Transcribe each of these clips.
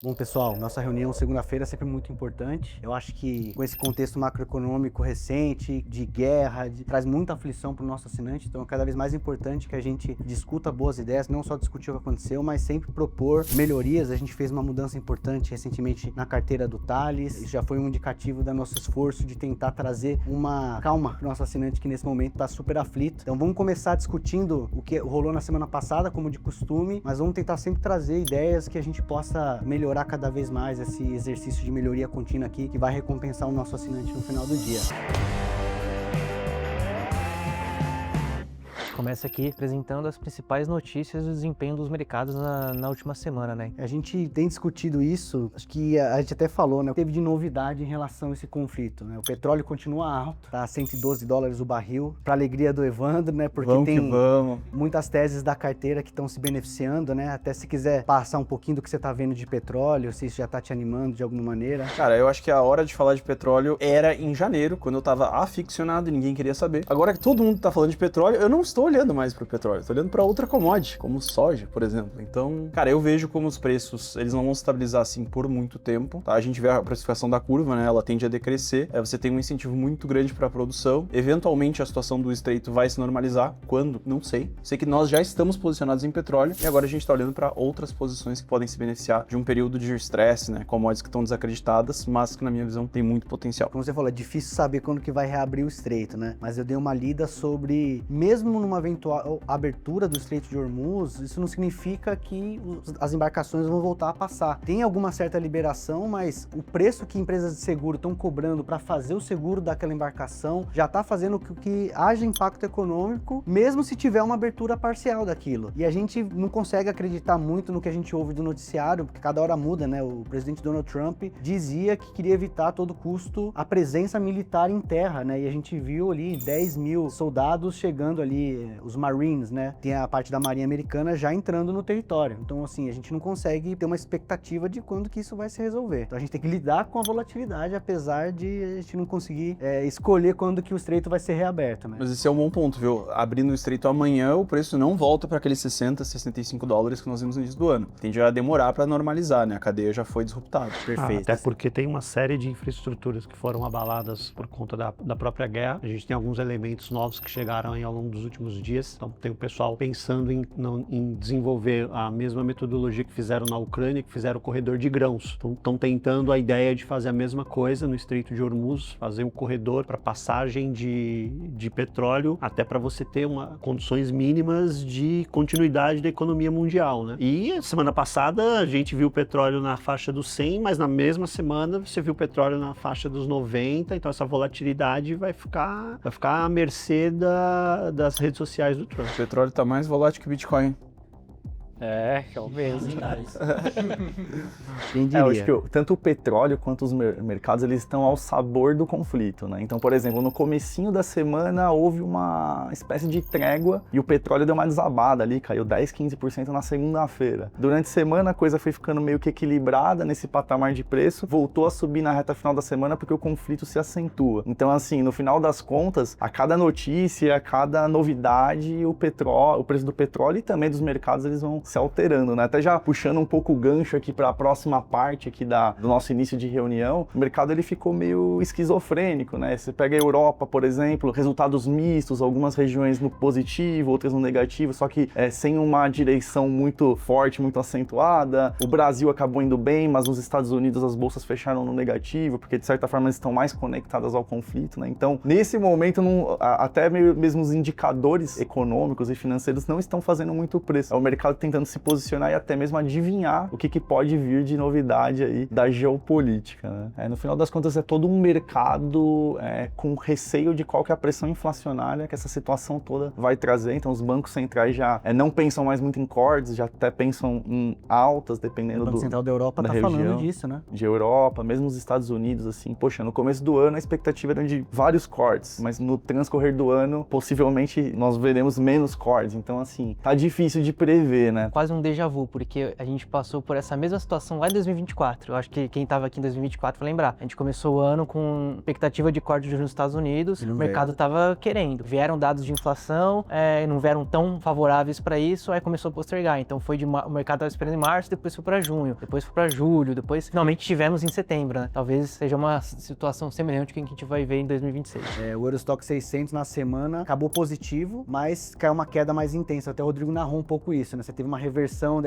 Bom, pessoal, nossa reunião segunda-feira é sempre muito importante. Eu acho que com esse contexto macroeconômico recente, de guerra, traz muita aflição para o nosso assinante, então é cada vez mais importante que a gente discuta boas ideias, não só discutir o que aconteceu, mas sempre propor melhorias. A gente fez uma mudança importante recentemente na carteira do Thales, isso já foi um indicativo do nosso esforço de tentar trazer uma calma para o nosso assinante que nesse momento está super aflito. Então vamos começar discutindo o que rolou na semana passada, como de costume, mas vamos tentar sempre trazer ideias que a gente possa melhorar cada vez mais esse exercício de melhoria contínua aqui, que vai recompensar o nosso assinante no final do dia. Começa aqui apresentando as principais notícias do desempenho dos mercados na última semana, né? A gente tem discutido isso, acho que a gente até falou, né? Teve de novidade em relação a esse conflito, né? O petróleo continua alto, tá a $112 o barril, para alegria do Evandro, né? Porque vamos. Muitas teses da carteira que estão se beneficiando, né? Até se quiser passar um pouquinho do que você tá vendo de petróleo, se isso já tá te animando de alguma maneira. Cara, eu acho que a hora de falar de petróleo era em janeiro, quando eu tava aficionado e ninguém queria saber. Agora que todo mundo tá falando de petróleo, eu não estou olhando mais pro petróleo, tô olhando pra outra commodity, como soja, por exemplo. Então, cara, eu vejo como os preços, eles não vão se estabilizar assim por muito tempo, tá? A gente vê a precificação da curva, né? Ela tende a decrescer, você tem um incentivo muito grande pra produção. Eventualmente a situação do estreito vai se normalizar, quando? Não sei. Sei que nós já estamos posicionados em petróleo e agora a gente tá olhando pra outras posições que podem se beneficiar de um período de estresse, né? Commodities que estão desacreditadas, mas que na minha visão tem muito potencial. Como você falou, é difícil saber quando que vai reabrir o estreito, né? Mas eu dei uma lida sobre, mesmo numa eventual abertura do Estreito de Hormuz, isso não significa que as embarcações vão voltar a passar. Tem alguma certa liberação, mas o preço que empresas de seguro estão cobrando para fazer o seguro daquela embarcação já está fazendo com que haja impacto econômico, mesmo se tiver uma abertura parcial daquilo. E a gente não consegue acreditar muito no que a gente ouve do noticiário, porque cada hora muda, né? O presidente Donald Trump dizia que queria evitar a todo custo a presença militar em terra, né? E a gente viu ali 10 mil soldados chegando ali, os Marines, né? Tem a parte da Marinha Americana já entrando no território. Então, assim, a gente não consegue ter uma expectativa de quando que isso vai se resolver. Então, a gente tem que lidar com a volatilidade, apesar de a gente não conseguir escolher quando que o estreito vai ser reaberto, né? Mas esse é um bom ponto, viu? Abrindo o estreito amanhã, o preço não volta para aqueles 60, $65 que nós vimos no início do ano. Tende a demorar para normalizar, né? A cadeia já foi disruptada. Perfeito. Até porque tem uma série de infraestruturas que foram abaladas por conta da própria guerra. A gente tem alguns elementos novos que chegaram aí ao longo dos últimos dias. Então tem o pessoal pensando em desenvolver a mesma metodologia que fizeram na Ucrânia, que fizeram o corredor de grãos. Então estão tentando a ideia de fazer a mesma coisa no Estreito de Hormuz, fazer um corredor para passagem de petróleo, até para você ter condições mínimas de continuidade da economia mundial, né? E semana passada a gente viu o petróleo na faixa dos 100, mas na mesma semana você viu o petróleo na faixa dos 90, então essa volatilidade vai ficar à mercê das redes sociais do Trump. O petróleo tá mais volátil que o Bitcoin. É o mesmo. Quem diria? Eu acho que tanto o petróleo quanto os mercados, eles estão ao sabor do conflito, né? Então, por exemplo, no comecinho da semana houve uma espécie de trégua e o petróleo deu uma desabada ali, caiu 10, 15% na segunda-feira. Durante a semana a coisa foi ficando meio que equilibrada nesse patamar de preço, voltou a subir na reta final da semana porque o conflito se acentua. Então, assim, no final das contas, a cada notícia, a cada novidade, o preço do petróleo e também dos mercados, eles vão se alterando, né? Até já puxando um pouco o gancho aqui para a próxima parte aqui do nosso início de reunião, o mercado ele ficou meio esquizofrênico, né? Você pega a Europa, por exemplo, resultados mistos, algumas regiões no positivo, outras no negativo, só que sem uma direção muito forte, muito acentuada. O Brasil acabou indo bem, mas nos Estados Unidos as bolsas fecharam no negativo, porque de certa forma elas estão mais conectadas ao conflito, né? Então, nesse momento, até mesmo os indicadores econômicos e financeiros não estão fazendo muito preço. É o mercado tentando se posicionar e até mesmo adivinhar o que pode vir de novidade aí da geopolítica, né? No final das contas é todo um mercado com receio de qual que é a pressão inflacionária que essa situação toda vai trazer. Então os bancos centrais já não pensam mais muito em cortes, já até pensam em altas, dependendo O Banco Central da Europa tá região, falando disso, né? de Europa, mesmo os Estados Unidos, assim, poxa, no começo do ano a expectativa era de vários cortes, mas no transcorrer do ano, possivelmente nós veremos menos cortes. Então, assim, tá difícil de prever, né? quase um déjà vu, porque a gente passou por essa mesma situação lá em 2024. Eu acho que quem estava aqui em 2024 vai lembrar. A gente começou o ano com expectativa de corte de juros nos Estados Unidos, o mercado estava querendo. Vieram dados de inflação, não vieram tão favoráveis para isso, aí começou a postergar. Então foi o mercado estava esperando em março, depois foi para junho, depois foi para julho, depois finalmente tivemos em setembro, né? Talvez seja uma situação semelhante com o que a gente vai ver em 2026. O Eurostock 600 na semana acabou positivo, mas caiu uma queda mais intensa. Até o Rodrigo narrou um pouco isso, né? Você teve uma reversão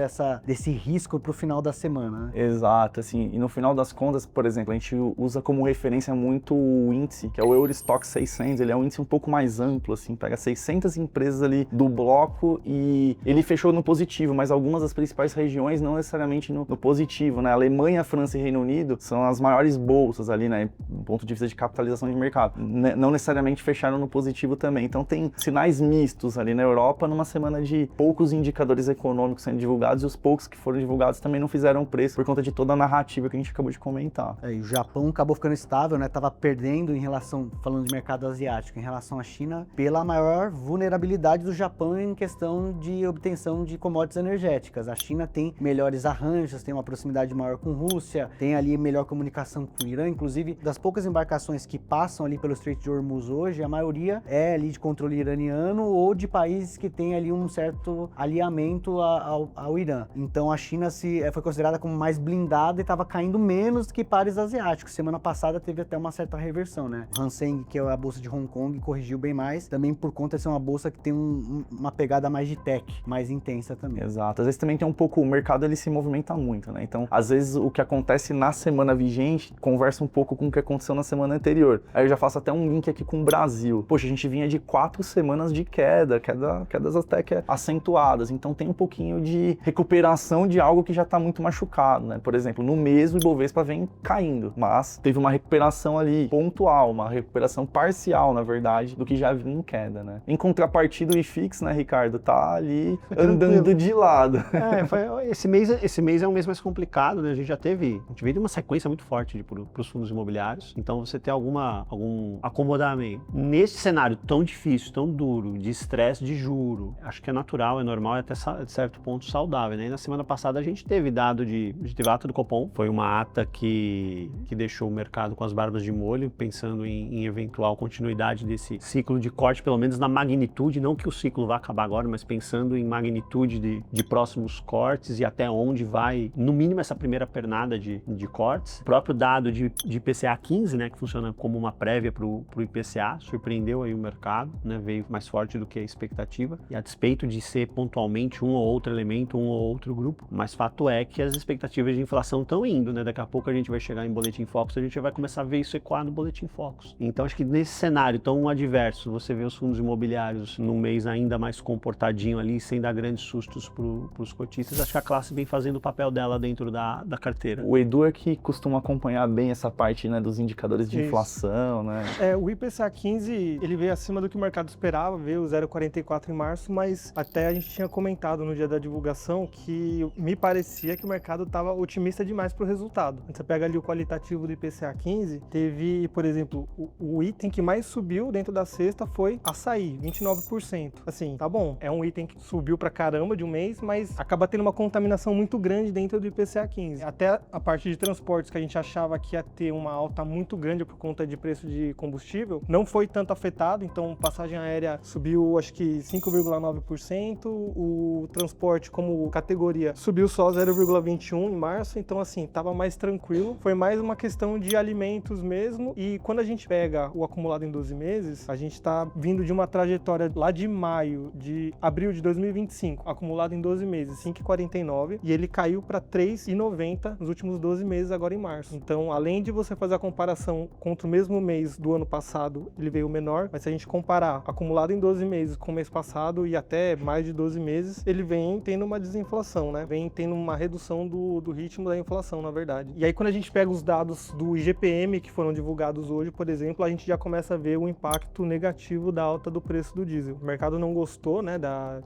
desse risco pro final da semana, né? Exato, assim, e no final das contas, por exemplo, a gente usa como referência muito o índice, que é o Eurostock 600, ele é um índice um pouco mais amplo, assim, pega 600 empresas ali do bloco e ele fechou no positivo, mas algumas das principais regiões não necessariamente no positivo, né? Alemanha, França e Reino Unido são as maiores bolsas ali, né, do ponto de vista de capitalização de mercado, não necessariamente fecharam no positivo também, então tem sinais mistos ali na Europa numa semana de poucos indicadores econômicos sendo divulgados e os poucos que foram divulgados também não fizeram preço por conta de toda a narrativa que a gente acabou de comentar. E o Japão acabou ficando estável, né? Tava perdendo em relação, falando de mercado asiático, em relação à China, pela maior vulnerabilidade do Japão em questão de obtenção de commodities energéticas. A China tem melhores arranjos, tem uma proximidade maior com Rússia, tem ali melhor comunicação com o Irã, inclusive das poucas embarcações que passam ali pelo Estreito de Hormuz hoje, a maioria é ali de controle iraniano ou de países que tem ali um certo alinhamento ao Irã. Então a China foi considerada como mais blindada e estava caindo menos que pares asiáticos. Semana passada teve até uma certa reversão, né? O Hang Seng, que é a bolsa de Hong Kong, corrigiu bem mais, também por conta de ser uma bolsa que tem uma pegada mais de tech, mais intensa também. Exato. Às vezes também tem um pouco, o mercado ele se movimenta muito, né? Então, às vezes o que acontece na semana vigente conversa um pouco com o que aconteceu na semana anterior. Aí eu já faço até um link aqui com o Brasil. Poxa, a gente vinha de 4 semanas de quedas até que acentuadas. Então tem um pouquinho de recuperação de algo que já está muito machucado, né? Por exemplo, no mês o Ibovespa vem caindo, mas teve uma recuperação ali pontual, uma recuperação parcial, na verdade, do que já vinha em queda, né? Em contrapartida, o IFIX, né, Ricardo, tá ali andando de lado. Esse mês é um mês mais complicado, né? A gente veio de uma sequência muito forte para os fundos imobiliários, então você tem algum acomodamento. Nesse cenário tão difícil, tão duro, de estresse de juro, acho que é natural, é normal, é até certo ponto saudável, né? E na semana passada a gente teve ata do Copom, foi uma ata que deixou o mercado com as barbas de molho, pensando em eventual continuidade desse ciclo de corte, pelo menos na magnitude, não que o ciclo vá acabar agora, mas pensando em magnitude de próximos cortes e até onde vai, no mínimo, essa primeira pernada de cortes. O próprio dado de IPCA 15, né, que funciona como uma prévia para o IPCA, surpreendeu aí o mercado, né, veio mais forte do que a expectativa, e a despeito de ser pontualmente um ou outro elemento, um ou outro grupo, mas fato é que as expectativas de inflação estão indo, né, daqui a pouco a gente vai chegar em Boletim Focus, a gente vai começar a ver isso ecoar no Boletim Focus. Então acho que nesse cenário tão adverso, você vê os fundos imobiliários num mês ainda mais comportadinho ali, sem dar grandes sustos para os cotistas, acho que a classe vem fazendo o papel dela dentro da carteira. O Edu é que costuma acompanhar bem essa parte, né, dos indicadores de inflação, né? O IPCA 15, ele veio acima do que o mercado esperava, veio 0,44 em março, mas até a gente tinha comentado no dia da divulgação que me parecia que o mercado estava otimista demais para o resultado. Você pega ali o qualitativo do IPCA 15, teve, por exemplo, o item que mais subiu dentro da cesta foi açaí, 29%. Assim, tá bom, é um item que subiu pra caramba de um mês, mas acaba tendo uma contaminação muito grande dentro do IPCA 15. Até a parte de transportes, que a gente achava que ia ter uma alta muito grande por conta de preço de combustível, não foi tanto afetado, então passagem aérea subiu acho que 5,9%, o transporte como categoria subiu só 0,21% em março, então assim, tava mais tranquilo, foi mais uma questão de alimentos mesmo, e quando a gente pega o acumulado em 12 meses, a gente tá vindo de uma trajetória lá de abril de 2025, acumulado em 12 meses, 5,49, e ele caiu para 3,90 nos últimos 12 meses agora em março. Então, além de você fazer a comparação contra o mesmo mês do ano passado, ele veio menor, mas se a gente comparar acumulado em 12 meses com o mês passado e até mais de 12 meses, ele vem tendo uma desinflação, né? Vem tendo uma redução do ritmo da inflação, na verdade. E aí, quando a gente pega os dados do IGPM que foram divulgados hoje, por exemplo, a gente já começa a ver o impacto negativo da alta do preço do diesel. O mercado não gostou, né,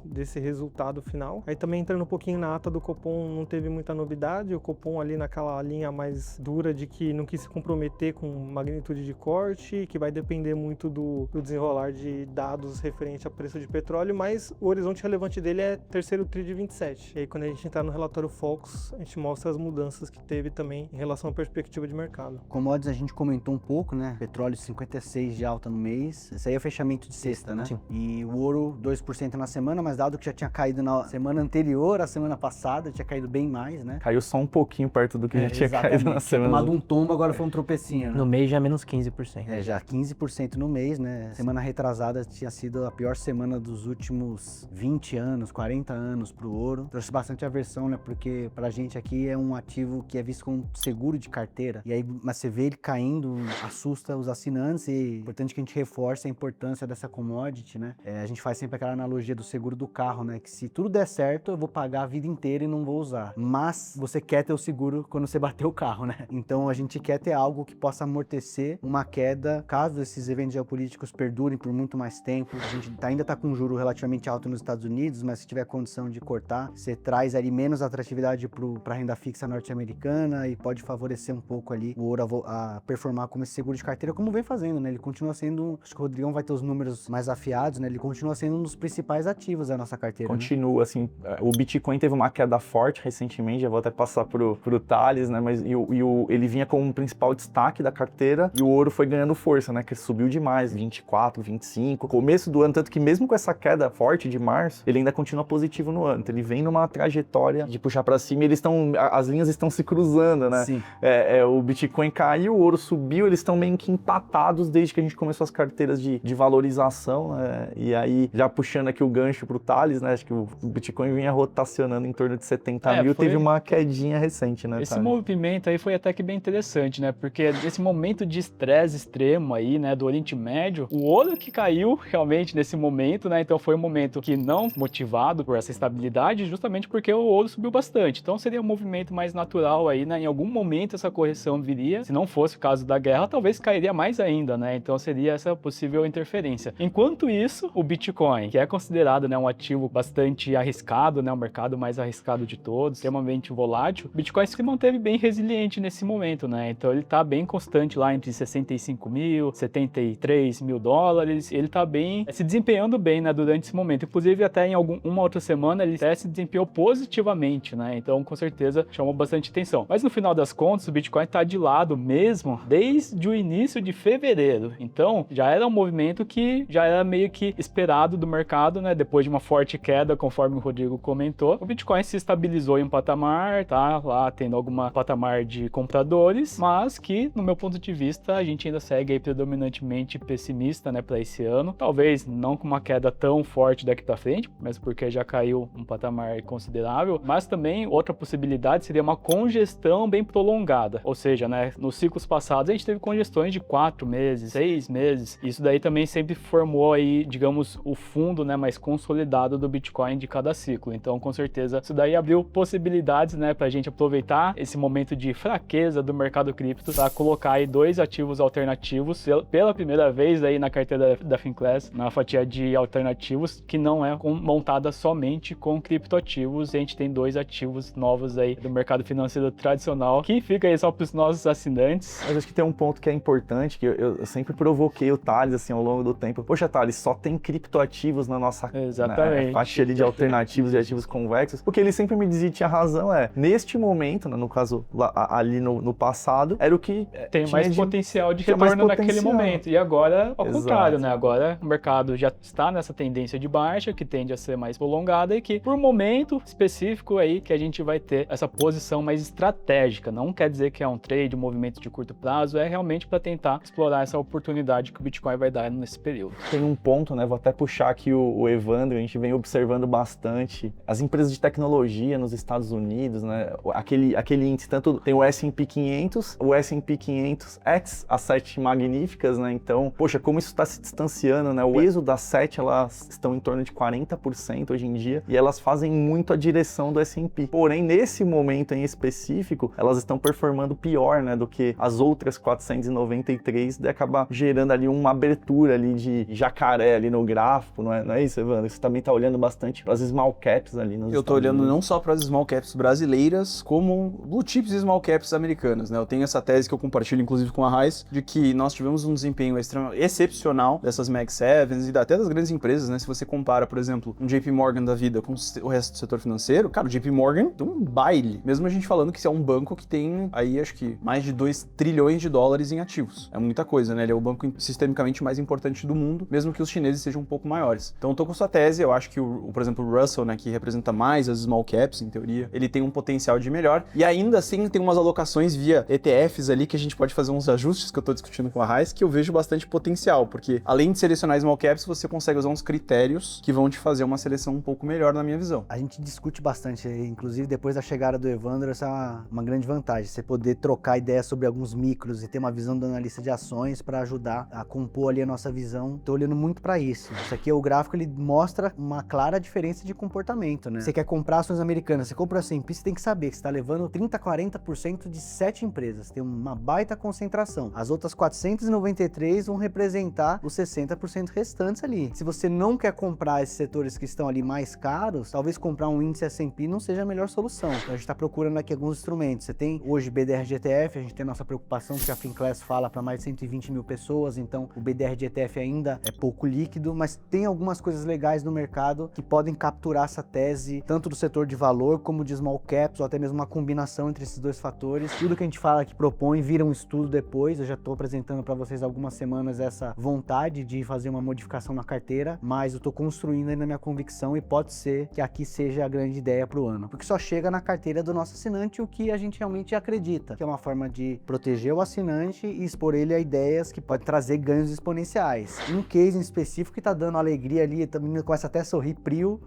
desse resultado final. Aí também entrando um pouquinho na ata do Copom, não teve muita novidade. O Copom ali naquela linha mais dura de que não quis se comprometer com magnitude de corte, que vai depender muito do desenrolar de dados referente a preço de petróleo, mas o horizonte relevante dele é terceiro o TRI de 27. E aí quando a gente entrar no relatório Focus, a gente mostra as mudanças que teve também em relação à perspectiva de mercado. Commodities a gente comentou um pouco, né? Petróleo 56 de alta no mês. Esse aí é o fechamento de sexta, né? Sim. E o ouro 2% na semana, mas dado que já tinha caído na semana anterior, a semana passada, tinha caído bem mais, né? Caiu só um pouquinho perto do que já tinha caído na Tinha semana. tomado um tombo, agora foi um tropecinho, né? No mês já menos 15%. É, já 15% no mês, né? Semana retrasada tinha sido a pior semana dos últimos 20 anos, 40 anos pro ouro. Trouxe bastante aversão, né? Porque pra gente aqui é um ativo que é visto como seguro de carteira. E aí, mas você vê ele caindo, assusta os assinantes e é importante que a gente reforce a importância dessa commodity, né? A gente faz sempre aquela analogia do seguro do carro, né? Que se tudo der certo, eu vou pagar a vida inteira e não vou usar. Mas você quer ter o seguro quando você bater o carro, né? Então a gente quer ter algo que possa amortecer uma queda caso esses eventos geopolíticos perdurem por muito mais tempo. A gente ainda tá com um juro relativamente alto nos Estados Unidos, mas se tiver condição de cortar, você traz ali menos atratividade para a renda fixa norte-americana e pode favorecer um pouco ali o ouro a performar como esse seguro de carteira, como vem fazendo, né? Ele continua sendo, acho que o Rodrigão vai ter os números mais afiados, né? Ele continua sendo um dos principais ativos da nossa carteira. Continua, né? Assim, o Bitcoin teve uma queda forte recentemente, já vou até passar pro Thales, né? Mas ele vinha como um principal destaque da carteira e o ouro foi ganhando força, né? Que subiu demais, 24, 25. Começo do ano, tanto que mesmo com essa queda forte de março, ele ainda continua positivo no ano. Então ele vem numa trajetória de puxar para cima e as linhas estão se cruzando, né? Sim. O Bitcoin caiu, o ouro subiu, eles estão meio que empatados desde que a gente começou as carteiras de valorização, né? E aí, já puxando aqui o gancho pro Thales, né? Acho que o Bitcoin vinha rotacionando em torno de 70 mil, teve uma quedinha recente, né? Esse movimento aí foi até que bem interessante, né? Porque nesse momento de estresse extremo aí, né, do Oriente Médio, o ouro que caiu realmente nesse momento, né? Então foi um momento que não motivado por essa estabilidade, justamente porque o ouro subiu bastante. Então seria um movimento mais natural aí, né? Em algum momento essa correção viria. Se não fosse o caso da guerra, talvez cairia mais ainda, né? Então seria essa possível interferência. Enquanto isso, o Bitcoin, que é considerado, né, um ativo bastante arriscado, né? O mercado mais arriscado de todos, extremamente volátil, o Bitcoin se manteve bem resiliente nesse momento, né? Então ele tá bem constante lá entre 65 mil, 73 mil dólares. Ele tá bem, se desempenhando bem, né, durante esse momento. Inclusive até em uma outra semana ele até se desempenhou positivamente, né? Então com certeza chamou bastante atenção. Mas no final das contas o Bitcoin tá de lado mesmo desde o início de fevereiro. Então já era um movimento que já era meio que esperado do mercado, né? Depois de uma forte queda, conforme o Rodrigo comentou, o Bitcoin se estabilizou em um patamar, tá lá tendo alguma patamar de compradores, mas que no meu ponto de vista a gente ainda segue aí predominantemente pessimista, né, para esse ano. Talvez não com uma queda tão forte daqui para frente, mesmo porque já caiu um patamar considerável, mas também outra possibilidade seria uma congestão bem prolongada. Ou seja, né, nos ciclos passados a gente teve congestões de 4 meses, 6 meses. Isso daí também sempre formou aí, digamos, o fundo, né, mais consolidado do Bitcoin de cada ciclo. Então, com certeza, isso daí abriu possibilidades, né, pra gente aproveitar esse momento de fraqueza do mercado cripto para colocar aí 2 ativos alternativos pela primeira vez aí na carteira da Finclass, na fatia de alternativos, que não é montada somente com criptoativos. A gente tem 2 ativos novos aí do mercado financeiro tradicional, que fica aí só para os nossos assinantes. Mas acho que tem um ponto que é importante, que eu sempre provoquei o Thales, assim, ao longo do tempo. Poxa, Thales, só tem criptoativos na nossa faixa ali de alternativos e ativos convexos, porque ele sempre me dizia, tinha razão, neste momento, né, no caso, ali no passado, era o que tem mais potencial de retorno naquele momento. E agora, ao contrário, né? Agora o mercado já está nessa tendência de baixa, que tende a ser mais prolongada e que, por momento específico aí, que a gente vai ter essa posição mais estratégica. Não quer dizer que é um trade, um movimento de curto prazo, é realmente para tentar explorar essa oportunidade que o Bitcoin vai dar nesse período. Tem um ponto, né? Vou até puxar aqui o Evandro, a gente vem observando bastante as empresas de tecnologia nos Estados Unidos, né? Aquele índice, tanto tem o S&P 500, o S&P 500 X, as 7 magníficas, né? Então, poxa, como isso está se distanciando, né? O peso das 7, elas estão em torno de 40% hoje em dia e elas fazem muito a direção do S&P. Porém, nesse momento em específico, elas estão performando pior, né? Do que as outras 493, de acabar gerando ali uma abertura ali de jacaré ali no gráfico, não é isso, Evandro? Você também está olhando bastante para as small caps ali nos Eu tô olhando não só para as small caps brasileiras, como blue chips e small caps americanas, né? Eu tenho essa tese que eu compartilho, inclusive, com a Raiz, de que nós tivemos um desempenho excepcional dessas Mag 7s e até das grandes empresas, né? Se você compara, por exemplo, um JP Morgan da vida vida com o resto do setor financeiro, cara, o JP Morgan tem um baile. Mesmo a gente falando que isso é um banco que tem aí, acho que, mais de 2 trilhões de dólares em ativos. É muita coisa, né? Ele é o banco sistemicamente mais importante do mundo, mesmo que os chineses sejam um pouco maiores. Então eu tô com sua tese, eu acho que, por exemplo, o Russell, né, que representa mais as small caps, em teoria, ele tem um potencial de melhor. E ainda assim tem umas alocações via ETFs ali que a gente pode fazer uns ajustes que eu tô discutindo com a Raiz, que eu vejo bastante potencial, porque além de selecionar small caps, você consegue usar uns critérios que vão te fazer uma seleção um pouco melhor na minha visão. A gente discute bastante, inclusive depois da chegada do Evandro, essa é uma grande vantagem, você poder trocar ideias sobre alguns micros e ter uma visão do analista de ações para ajudar a compor ali a nossa visão. Tô olhando muito para isso. Isso aqui é o gráfico, ele mostra uma clara diferença de comportamento, né? Você quer comprar ações americanas, você compra a S&P, você tem que saber que você está levando 30, 40% de 7 empresas, tem uma baita concentração. As outras 493 vão representar os 60% restantes ali. Se você não quer comprar esses setores que estão ali mais caros, talvez comprar um índice S&P não seja a melhor solução. Então a gente está procurando aqui alguns instrumentos. Você tem hoje BDR de ETF, a gente tem a nossa preocupação que a Finclass fala para mais de 120 mil pessoas, então o BDR de ETF ainda é pouco líquido, mas tem algumas coisas legais no mercado que podem capturar essa tese, tanto do setor de valor como de small caps, ou até mesmo uma combinação entre esses dois fatores. Tudo que a gente fala que propõe vira um estudo depois. Eu já estou apresentando para vocês há algumas semanas essa vontade de fazer uma modificação na carteira, mas eu estou construindo ainda a minha convicção e pode ser que aqui seja a grande ideia para o ano, porque só chega na carteira do nosso assinante o que a gente realmente acredita, que é uma forma de proteger o assinante e expor ele a ideias que pode trazer ganhos exponenciais. Um case em específico que está dando alegria ali, também começa até a sorrir prio,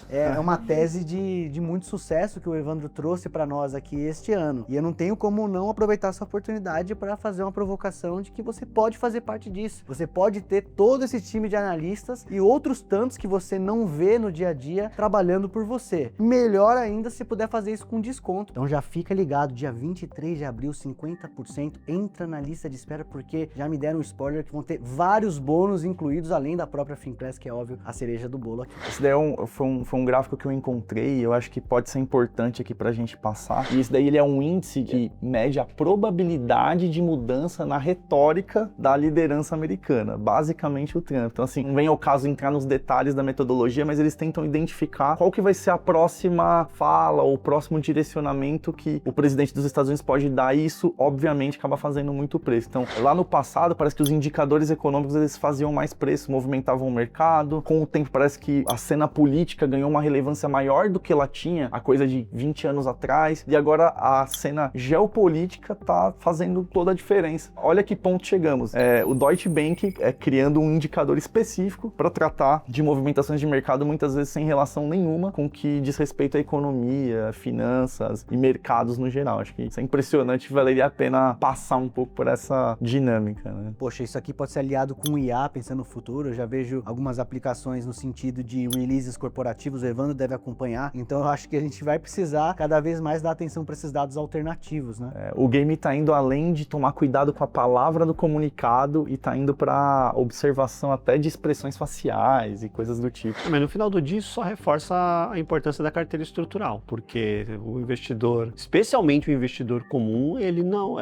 é uma tese de muito sucesso que o Evandro trouxe para nós aqui este ano. E eu não tenho como não aproveitar essa oportunidade para fazer uma provocação de que você pode fazer parte disso. Você pode ter todo esse time de analistas e outros tantos que você não vê no dia a dia trabalhando por você. Melhor ainda se puder fazer isso com desconto. Então já fica ligado, dia 23 de abril, 50%, entra na lista de espera, porque já me deram um spoiler que vão ter vários bônus incluídos, além da própria Finclass, que é óbvio, a cereja do bolo aqui. Esse daí foi um gráfico que eu encontrei e eu acho que pode ser importante aqui pra gente passar. E esse daí ele é um índice que mede a probabilidade de mudança na retórica da liderança americana, basicamente o Trump. Então assim, não vem ao caso entrar nos detalhes da metodologia, mas eles tentam identificar qual que vai ser a próxima fala ou o próximo direcionamento que o presidente dos Estados Unidos pode dar, e isso obviamente acaba fazendo muito preço. Então lá no passado parece que os indicadores econômicos eles faziam mais preço, movimentavam o mercado. Com o tempo parece que a cena política ganhou uma relevância maior do que ela tinha há coisa de 20 anos atrás, e agora a cena geopolítica tá fazendo toda a diferença. Olha que ponto chegamos. O Deutsche Bank criando um indicador específico para tratar de movimentações de mercado muitas vezes sem relação nenhuma com o que diz respeito à economia, finanças e mercados no geral. Acho que isso é impressionante, valeria a pena passar um pouco por essa dinâmica, né? Poxa, isso aqui pode ser aliado com o IA, pensando no futuro. Eu já vejo algumas aplicações no sentido de releases corporativos, o Evandro deve acompanhar. Então eu acho que a gente vai precisar cada vez mais dar atenção para esses dados alternativos, né? O game tá indo além de tomar cuidado com a palavra do comunicado e tá indo para observação até de expressões faciais e coisas do tipo. Mas no final do dia isso só reforça a importância da carteira estrutural, porque o investidor, especialmente o investidor comum, ele não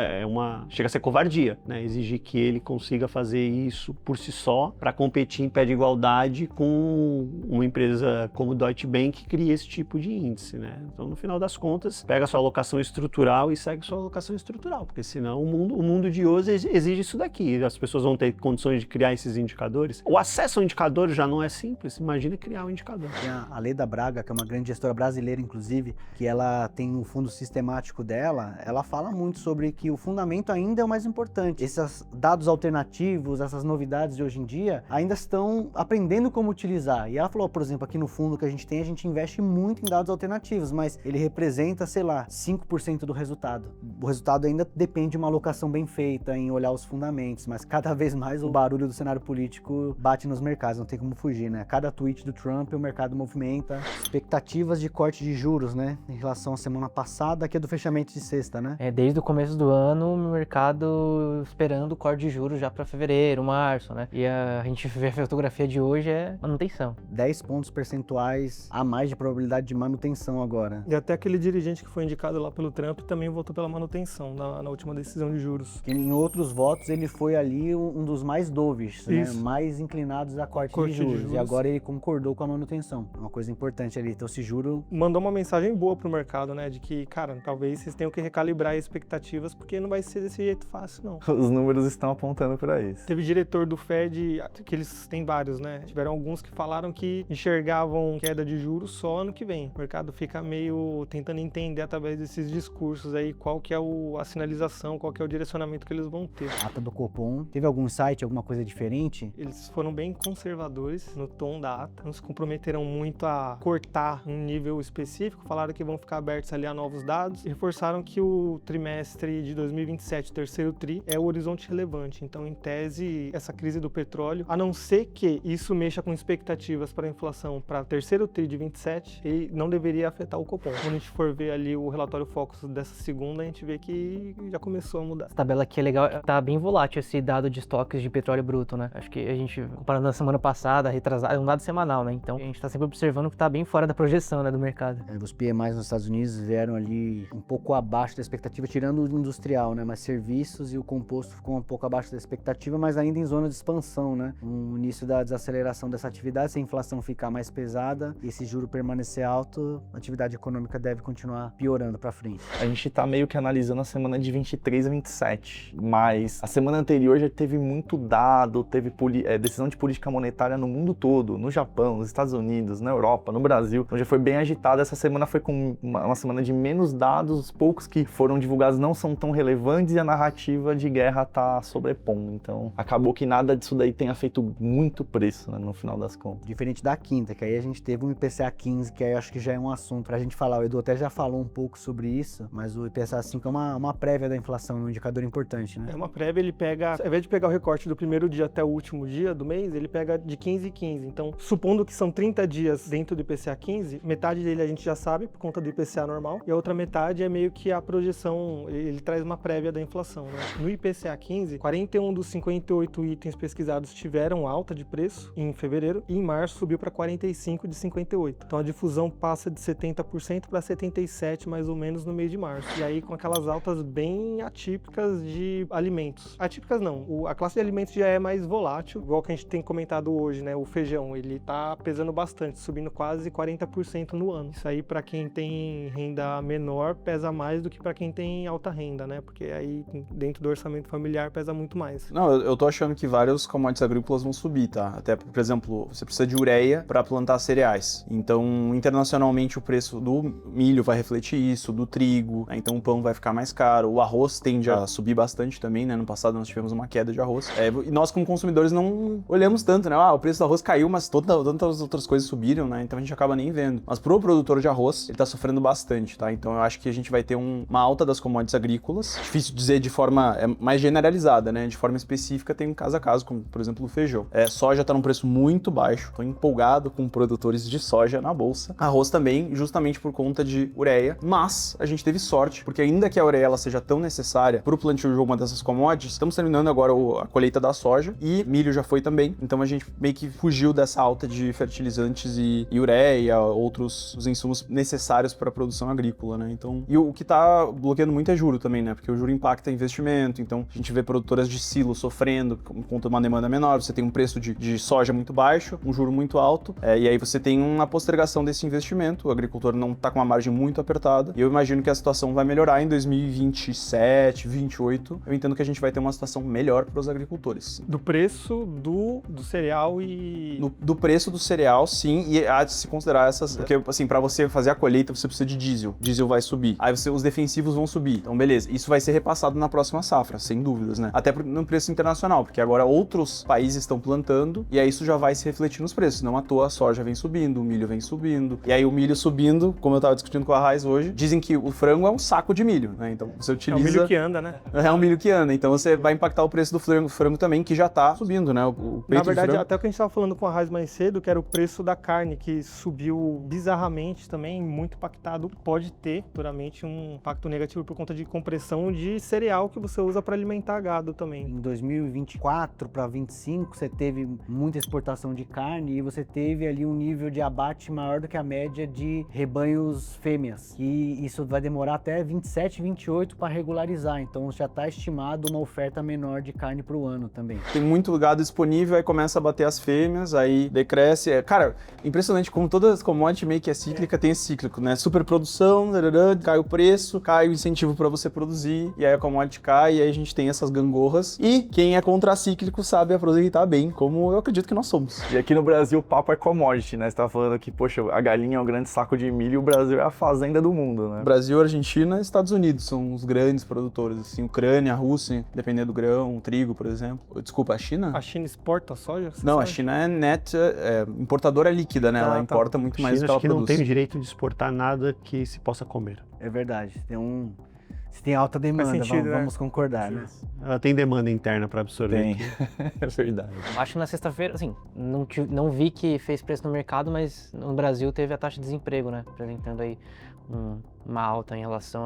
chega a ser covardia, né? Exigir que ele consiga fazer isso por si só para competir em pé de igualdade com uma empresa como o Deutsche Bank que cria esse tipo de índice, né? Então, no final das contas, pega a sua alocação estrutural e segue sua alocação estrutural, porque senão o mundo de hoje exige isso daqui. As pessoas vão ter condições de criar esses indicadores. O acesso ao indicador já não é simples, imagina criar um indicador. Tem a Leda Braga, que é uma grande gestora brasileira, inclusive, que ela tem um fundo sistemático dela, ela fala muito sobre que o fundamento ainda é o mais importante. Esses dados alternativos, essas novidades de hoje em dia, ainda estão aprendendo como utilizar. E ela falou, por exemplo, aqui no fundo que a gente investe muito em dados alternativos, mas ele representa, sei lá, 5% do resultado. O resultado ainda depende de uma alocação bem feita, em olhar os fundamentos, mas cada vez mais o barulho do cenário político bate nos mercados, não tem como fugir, né? Cada tweet do Trump, o mercado movimenta. Expectativas de corte de juros, né? Em relação à semana passada, que é do fechamento de sexta, né? Desde o começo do ano, o mercado esperando o corte de juros já para fevereiro, março, né? E a gente vê a fotografia de hoje manutenção. 10 pontos percentuais a mais de probabilidade de manutenção agora. E até aquele dirigente que foi indicado lá pelo Trump também votou pela manutenção na última decisão de juros. Que em outros votos ele foi ali um dos mais dovish, né? Mais inclinados a corte de juros. E agora ele concordou com a manutenção. uma coisa importante ali. Então esse juro mandou uma mensagem boa pro mercado, né? De que, cara, talvez vocês tenham que recalibrar as expectativas, porque não vai ser desse jeito fácil, não. Os números estão apontando para isso. Teve diretor do Fed, que eles têm vários, né? Tiveram alguns que falaram que enxergavam queda de juros só ano que vem. O mercado fica meio tentando entender através desses discursos aí qual que é a sinalização, qual que é o direcionamento que eles vão ter. ata do Copom. Teve algum insight, alguma coisa diferente? Eles foram bem conservadores no tom da ata, não se comprometeram muito a cortar um nível específico, falaram que vão ficar abertos ali a novos dados e reforçaram que o trimestre de 2027, terceiro tri, é o horizonte relevante. Então, em tese, essa crise do petróleo, a não ser que isso mexa com expectativas para a inflação para terceiro tri de 27, ele não deveria afetar o Copom. Quando a gente for ver ali o relatório Focus dessa segunda, a gente vê que já começou a mudar. Essa tabela aqui é legal, tá bem volátil esse dado de estoques de petróleo bruto, né? Acho que a gente, comparando na semana passada, retrasada, é um dado semanal, né? Então a gente tá sempre observando que tá bem fora da projeção, né, do mercado. Os PMIs nos Estados Unidos vieram ali um pouco abaixo da expectativa, tirando o industrial, né? Mas serviços e o composto ficou um pouco abaixo da expectativa, mas ainda em zona de expansão, né? No início da desaceleração dessa atividade, se a inflação ficar mais pesada e esse juro permanecer alto, a atividade econômica deve continuar piorando para frente. A gente tá meio que analisando a semana de 23 a 27, mas a semana anterior já teve muito dado, teve decisão de política monetária no mundo todo, no Japão, nos Estados Unidos, na Europa, no Brasil, então já foi bem agitada. Essa semana foi com uma semana de menos dados, os poucos que foram divulgados não são tão relevantes e a narrativa de guerra tá sobrepondo, então acabou que nada disso daí tenha feito muito preço, né, no final das contas. Diferente da quinta, que aí a gente teve um IPCA 15, que aí eu acho que já é um assunto pra gente falar. O Edu até já falou um pouco sobre isso, mas o IPCA 5 é uma prévia da inflação, um indicador importante, né? É uma prévia, ele pega, ao invés de pegar o recorte do primeiro dia até o último dia do mês, ele pega de 15 em 15. Então, supondo que são 30 dias dentro do IPCA 15, metade dele a gente já sabe por conta do IPCA normal, e a outra metade é meio que a projeção, ele traz uma prévia da inflação, né? No IPCA 15, 41 dos 58 itens pesquisados tiveram alta de preço em fevereiro, e em março subiu para 45 de 58. Então, a difusão passa de 70% para 77% mais ou menos no mês de março. E aí com aquelas altas bem atípicas de alimentos. Atípicas não, a classe de alimentos já é mais volátil, igual que a gente tem comentado hoje, né? O feijão, ele tá pesando bastante, subindo quase 40% no ano. Isso aí para quem tem renda menor pesa mais do que para quem tem alta renda, né? Porque aí dentro do orçamento familiar pesa muito mais. Não, eu tô achando que vários commodities agrícolas vão subir, tá? Até, por exemplo, você precisa de ureia para plantar cereais. Então, internacionalmente, o preço do milho vai refletir isso, do trigo, né? Então o pão vai ficar mais caro, o arroz tende a subir bastante também, né? No passado nós tivemos uma queda de arroz. E nós, como consumidores, não olhamos tanto, né? O preço do arroz caiu, mas tantas outras coisas subiram, né? Então a gente acaba nem vendo. Mas pro produtor de arroz, ele tá sofrendo bastante, tá? Então eu acho que a gente vai ter uma alta das commodities agrícolas. Difícil dizer de forma mais generalizada, né? De forma específica tem um caso a caso, como por exemplo o feijão. Soja tá num preço muito baixo, tô empolgado com produtores de soja na bolsa. Arroz também, justamente por conta de ureia, mas a gente teve sorte, porque ainda que a ureia ela seja tão necessária pro plantio de uma dessas commodities, estamos terminando agora a colheita da soja e milho já foi também, então a gente meio que fugiu dessa alta de fertilizantes e ureia, outros os insumos necessários para a produção agrícola, né? Então, e o que tá bloqueando muito é juro também, né? Porque o juro impacta investimento, então a gente vê produtoras de silo sofrendo por conta de uma demanda menor, você tem um preço de soja muito baixo, um juro muito alto, e aí você tem uma postergação desse investimento, o agricultor não tá com uma margem muito apertada, e eu imagino que a situação vai melhorar em 2027, 2028, eu entendo que a gente vai ter uma situação melhor para os agricultores. Do preço do cereal e... Do preço do cereal, sim, e há de se considerar essas, porque assim, para você fazer a colheita, você precisa de diesel vai subir, aí os defensivos vão subir, então beleza, isso vai ser repassado na próxima safra, sem dúvidas, né? Até no preço internacional, porque agora outros países estão plantando, e aí isso já vai se refletir nos preços, não à toa a soja vem subindo, o milho vem subindo, e aí o milho subindo, como eu tava discutindo com a Raiz hoje, dizem que o frango é um saco de milho, né? Então você utiliza... É um milho que anda, né? É um milho que anda, então você vai impactar o preço do frango também, que já tá subindo, né? O Na verdade, até o que a gente tava falando com a Raiz mais cedo, que era o preço da carne, que subiu bizarramente também, muito impactado, pode ter, futuramente, um impacto negativo por conta de compressão de cereal que você usa para alimentar gado também. Em 2024 para 2025, você teve muita exportação de carne e você teve ali um nível de abate maior do que a média de rebanhos fêmeas. E isso vai demorar até 27, 28 para regularizar. Então já está estimado uma oferta menor de carne para o ano também. Tem muito gado disponível, aí começa a bater as fêmeas, aí decresce. Cara, Impressionante como todas as commodities meio que é cíclica, tem esse cíclico, né? Superprodução, cai o preço, cai o incentivo para você produzir, e aí a commodity cai, e aí a gente tem essas gangorras. E quem é contracíclico sabe aproveitar bem, como eu acredito que nós somos. E aqui no Brasil o papo é commodity, né? Você tá falando que, poxa, a galinha é um grande saco de milho e o Brasil é a fazenda do mundo, né? Brasil, Argentina e Estados Unidos são os grandes produtores, assim, Ucrânia, Rússia, dependendo do grão, trigo, por exemplo. Desculpa, a China? A China exporta soja? Não, sabe? a China é importadora líquida, né? Ela importa muito mais do China que ela acho que não produz. tem o direito de exportar nada que se possa comer. É verdade. Se tem alta demanda, sentido, vamos concordar, né? Ela tem demanda interna para absorver. Tem, aqui. é verdade. Acho que na sexta-feira, assim, não vi que fez preço no mercado, mas no Brasil teve a taxa de desemprego, né? Apresentando aí uma alta em relação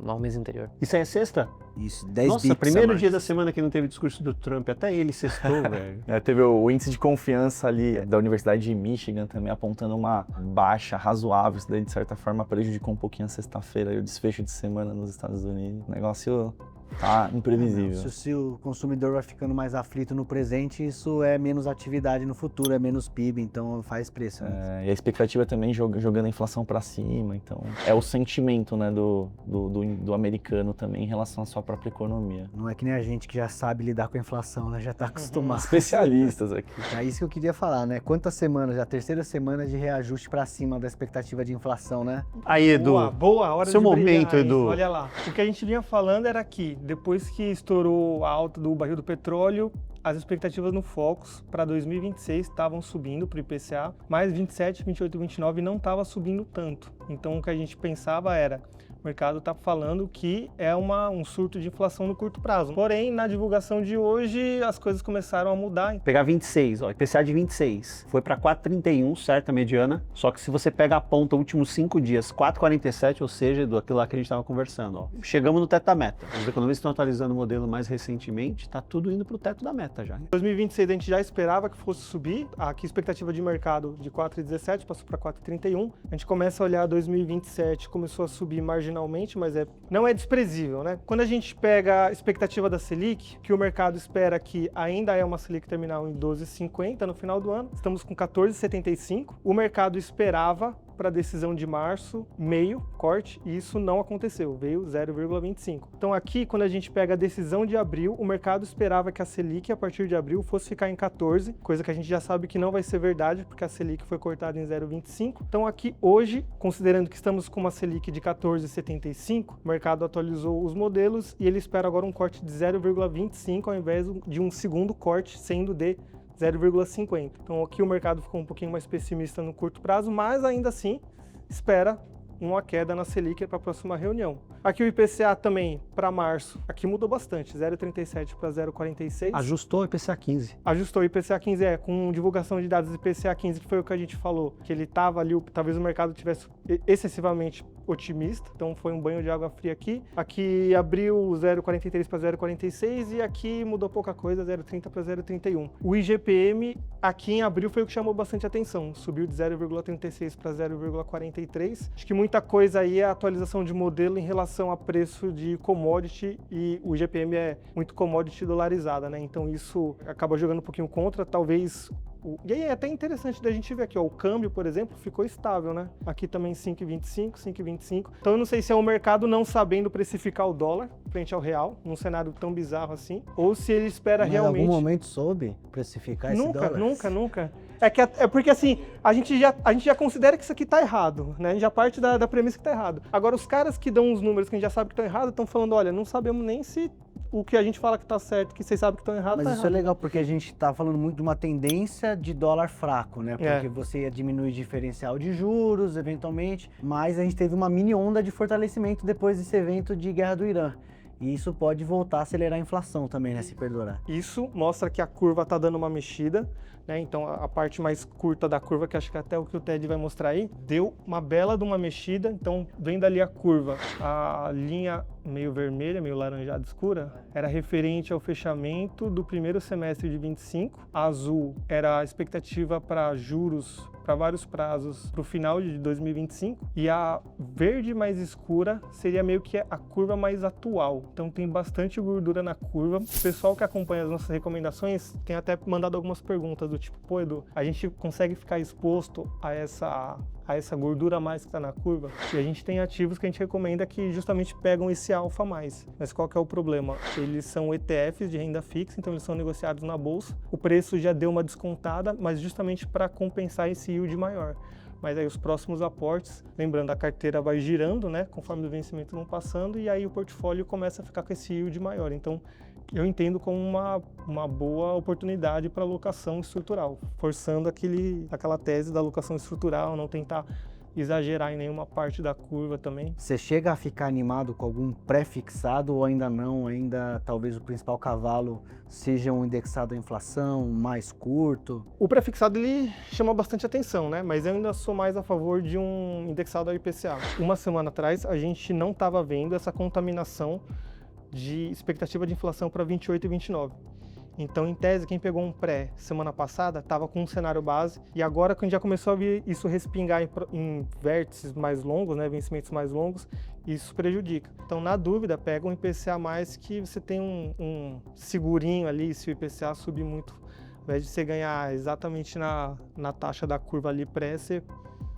ao mês anterior. Isso aí é sexta? Isso, 10 Nossa, bips primeiro a mais. dia da semana que não teve discurso do Trump, até ele sextou, velho. Teve o índice de confiança ali da Universidade de Michigan também apontando uma baixa razoável. Isso daí, de certa forma, prejudicou um pouquinho a sexta-feira e o desfecho de semana nos Estados Unidos. O negócio tá imprevisível. Se o consumidor vai ficando mais aflito no presente, isso é menos atividade no futuro, é menos PIB, então faz preço. Né? E a expectativa também jogando a inflação para cima, então é o sentimento, né, do americano também em relação à sua própria economia. Não é que nem a gente que já sabe lidar com a inflação, né? Já tá acostumado. Especialistas aqui. É isso que eu queria falar, né? Quantas semanas, já a terceira semana de reajuste para cima da expectativa de inflação, né? Aí, Edu, Boa, hora seu de brilhar, momento, hein? Edu. Olha lá. O que a gente vinha falando era que depois que estourou a alta do barril do petróleo, as expectativas no Focus para 2026 estavam subindo para o IPCA, mas 27, 28, 29 não estava subindo tanto. Então o que a gente pensava era, o mercado está falando que é um surto de inflação no curto prazo. Porém, na divulgação de hoje, as coisas começaram a mudar. pegar 26, ó, IPCA de 26, foi para 4,31, certa mediana, só que se você pega a ponta últimos 5 dias, 4,47, ou seja, do aquilo lá que a gente estava conversando, ó, chegamos no teto da meta. Os economistas estão atualizando o modelo mais recentemente, tá tudo indo pro teto da meta já. Em 2026 a gente já esperava que fosse subir, aqui a expectativa de mercado de 4,17 passou para 4,31. A gente começa a olhar 2027, começou a subir marginalmente, mas não é desprezível, né? Quando a gente pega a expectativa da Selic, que o mercado espera que ainda é uma Selic terminal em 12,50 no final do ano, estamos com 14,75. O mercado esperava para a decisão de março, meio, corte, e isso não aconteceu, veio 0,25. Então aqui, quando a gente pega a decisão de abril, o mercado esperava que a Selic, a partir de abril, fosse ficar em 14, coisa que a gente já sabe que não vai ser verdade, porque a Selic foi cortada em 0,25. Então aqui, hoje, considerando que estamos com uma Selic de 14,75, o mercado atualizou os modelos e ele espera agora um corte de 0,25 ao invés de um segundo corte, sendo de 0,50. Então aqui o mercado ficou um pouquinho mais pessimista no curto prazo, mas ainda assim espera uma queda na Selic para a próxima reunião. Aqui o IPCA também, para março, aqui mudou bastante, 0,37 para 0,46. Ajustou o IPCA 15. Ajustou o IPCA 15, com divulgação de dados do IPCA 15, que foi o que a gente falou, que ele estava ali, talvez o mercado tivesse excessivamente otimista, então foi um banho de água fria aqui. Aqui abriu 0,43 para 0,46 e aqui mudou pouca coisa, 0,30 para 0,31. O IGPM aqui em abril foi o que chamou bastante atenção, subiu de 0,36 para 0,43. Acho que muita coisa aí é a atualização de modelo em relação a preço de commodity e o IGPM é muito commodity dolarizada, né? Então isso acaba jogando um pouquinho contra, talvez. E aí é até interessante da gente ver aqui, ó, o câmbio, por exemplo, ficou estável, né? Aqui também 5,25, 5,25. Então eu não sei se é o mercado não sabendo precificar o dólar frente ao real, num cenário tão bizarro assim, ou se ele espera Mas realmente... em algum momento soube precificar esse dólar? Nunca. É porque assim, a gente já considera que isso aqui tá errado, né? A gente já parte da premissa que tá errado. Agora, os caras que dão os números que a gente já sabe que estão errados, estão falando, olha, não sabemos nem se o que a gente fala que tá certo, que vocês sabem que estão errados, Mas tá isso errado. é legal, porque a gente tá falando muito de uma tendência de dólar fraco, né? Porque É. você ia diminuir o diferencial de juros, eventualmente, mas a gente teve uma mini onda de fortalecimento depois desse evento de guerra do Irã. E isso pode voltar a acelerar a inflação também, né? Se perdurar. Isso mostra que a curva tá dando uma mexida, né? Então a parte mais curta da curva, que acho que até o que o Ted vai mostrar aí, deu uma bela de uma mexida. Então vendo ali a curva, a linha meio vermelha, meio laranjada escura, era referente ao fechamento do primeiro semestre de 25. A azul era a expectativa para juros para vários prazos para o final de 2025. E a verde mais escura seria meio que a curva mais atual. Então tem bastante gordura na curva. O pessoal que acompanha as nossas recomendações tem até mandado algumas perguntas do tipo, pô, Edu, a gente consegue ficar exposto a essa gordura a mais que está na curva? E a gente tem ativos que a gente recomenda que justamente pegam esse alfa a mais. Mas qual que é o problema? Eles são ETFs de renda fixa, então eles são negociados na bolsa. O preço já deu uma descontada, mas justamente para compensar esse yield maior. Mas aí os próximos aportes, lembrando, a carteira vai girando, né, conforme os vencimentos vão passando, e aí o portfólio começa a ficar com esse yield maior. Então, eu entendo como uma boa oportunidade para alocação estrutural, forçando aquela tese da alocação estrutural, não tentar exagerar em nenhuma parte da curva também. Você chega a ficar animado com algum pré-fixado ou ainda não? Ainda talvez o principal cavalo seja um indexado à inflação, mais curto? O pré-fixado ele chama bastante atenção, né? Mas eu ainda sou mais a favor de um indexado ao IPCA. Uma semana atrás a gente não estava vendo essa contaminação de expectativa de inflação para 28 e 29. Então, em tese, quem pegou um pré semana passada estava com um cenário base, e agora que a gente já começou a ver isso respingar em vértices mais longos, né, vencimentos mais longos, isso prejudica. Então, na dúvida, pega um IPCA mais que você tem um segurinho ali, se o IPCA subir muito, ao invés de você ganhar exatamente na taxa da curva ali pré, você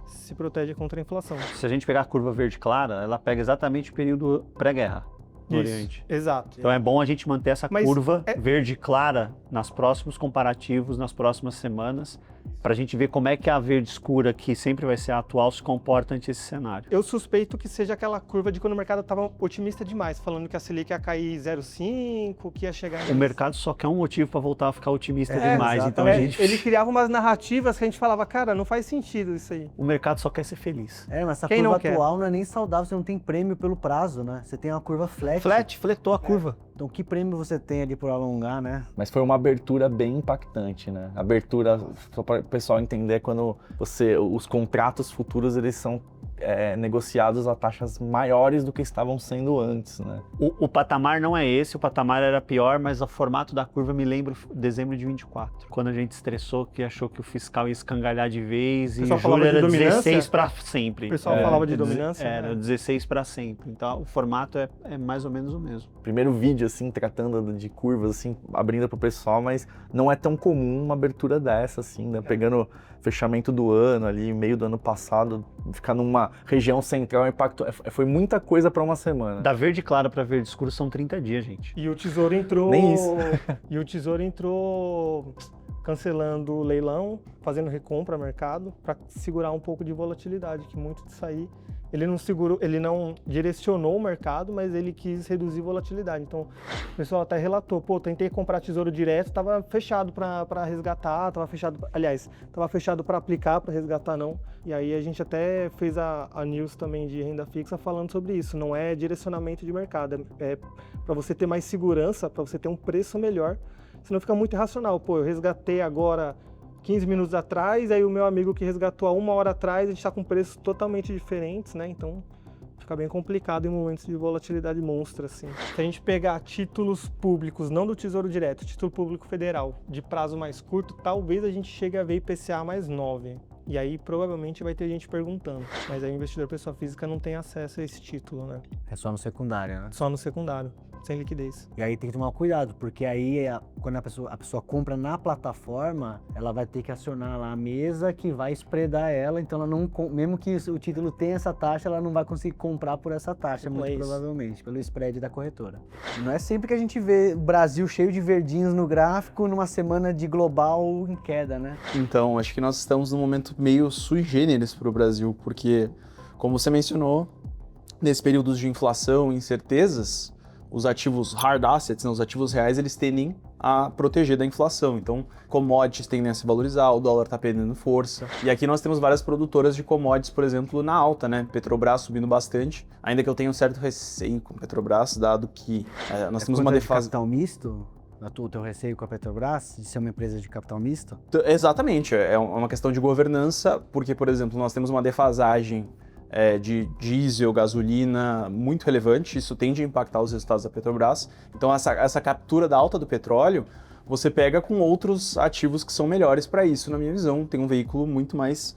se protege contra a inflação. Se a gente pegar a curva verde clara, ela pega exatamente o período pré-guerra no Oriente. Exato. Então é bom a gente manter essa Mas curva verde clara nos próximos comparativos, nas próximas semanas, para a gente ver como é que a verde escura, que sempre vai ser a atual, se comporta ante esse cenário. Eu suspeito que seja aquela curva de quando o mercado estava otimista demais, falando que a Selic ia cair 0,5, que ia chegar... O mercado só quer um motivo para voltar a ficar otimista demais. Então a gente... Ele criava umas narrativas que a gente falava, cara, não faz sentido isso aí. O mercado só quer ser feliz. Mas essa Quem curva não quer? atual não é nem saudável, você não tem prêmio pelo prazo, né? Você tem uma curva flat. Fletou a curva. Então que prêmio você tem ali por alongar, né? Mas foi uma abertura bem impactante, né? Abertura, só para o pessoal entender, quando os contratos futuros, eles são negociados a taxas maiores do que estavam sendo antes, né? O patamar não é esse, o patamar era pior, mas o formato da curva me lembra dezembro de 24, quando a gente estressou, que achou que o fiscal ia escangalhar de vez e o juro era 16 para sempre. O pessoal falava de dominância? Era 16 para sempre, então o formato é mais ou menos o mesmo. Primeiro vídeo, assim, tratando de curvas, assim, abrindo pro pessoal, mas não é tão comum uma abertura dessa, assim, né? Pegando fechamento do ano ali, meio do ano passado, ficar numa região central, impacto, foi muita coisa para uma semana. Da verde clara para verde escuro são 30 dias, gente. E o Tesouro entrou... Nem isso. E o Tesouro entrou cancelando o leilão, fazendo recompra no mercado, para segurar um pouco de volatilidade, que muito disso aí ele não segurou, ele não direcionou o mercado, mas ele quis reduzir volatilidade. Então, o pessoal até relatou, pô, tentei comprar Tesouro Direto, estava fechado para resgatar, estava fechado para aplicar, para resgatar não. E aí a gente até fez a news também de renda fixa falando sobre isso, não é direcionamento de mercado, é para você ter mais segurança, para você ter um preço melhor, senão fica muito irracional. Pô, eu resgatei agora 15 minutos atrás, aí o meu amigo que resgatou há 1 hora atrás, a gente está com preços totalmente diferentes, né? Então fica bem complicado em momentos de volatilidade monstra, assim. Se a gente pegar títulos públicos, não do Tesouro Direto, título público federal, de prazo mais curto, talvez a gente chegue a ver IPCA mais 9. E aí provavelmente vai ter gente perguntando. Mas aí o investidor pessoa física não tem acesso a esse título, né? É só no secundário, né? Só no secundário, sem liquidez. E aí tem que tomar cuidado, porque aí quando a pessoa compra na plataforma, ela vai ter que acionar lá a mesa que vai spreadar ela, então ela não, mesmo que o título tenha essa taxa, ela não vai conseguir comprar por essa taxa, muito provavelmente, pelo spread da corretora. Não é sempre que a gente vê o Brasil cheio de verdinhos no gráfico numa semana de global em queda, né? Então, acho que nós estamos num momento meio sui generis para o Brasil, porque, como você mencionou, nesse período de inflação e incertezas, os ativos hard assets, né, os ativos reais, eles tendem a proteger da inflação. Então, commodities tendem a se valorizar, o dólar está perdendo força. E aqui nós temos várias produtoras de commodities, por exemplo, na alta, né? Petrobras subindo bastante, ainda que eu tenha um certo receio com Petrobras, dado que nós temos uma defasagem. Capital misto? O teu receio com a Petrobras de ser uma empresa de capital misto? Exatamente, é uma questão de governança, porque, por exemplo, nós temos uma defasagem de diesel, gasolina, muito relevante. Isso tende a impactar os resultados da Petrobras. Então, essa captura da alta do petróleo, você pega com outros ativos que são melhores para isso, na minha visão. Tem um veículo muito mais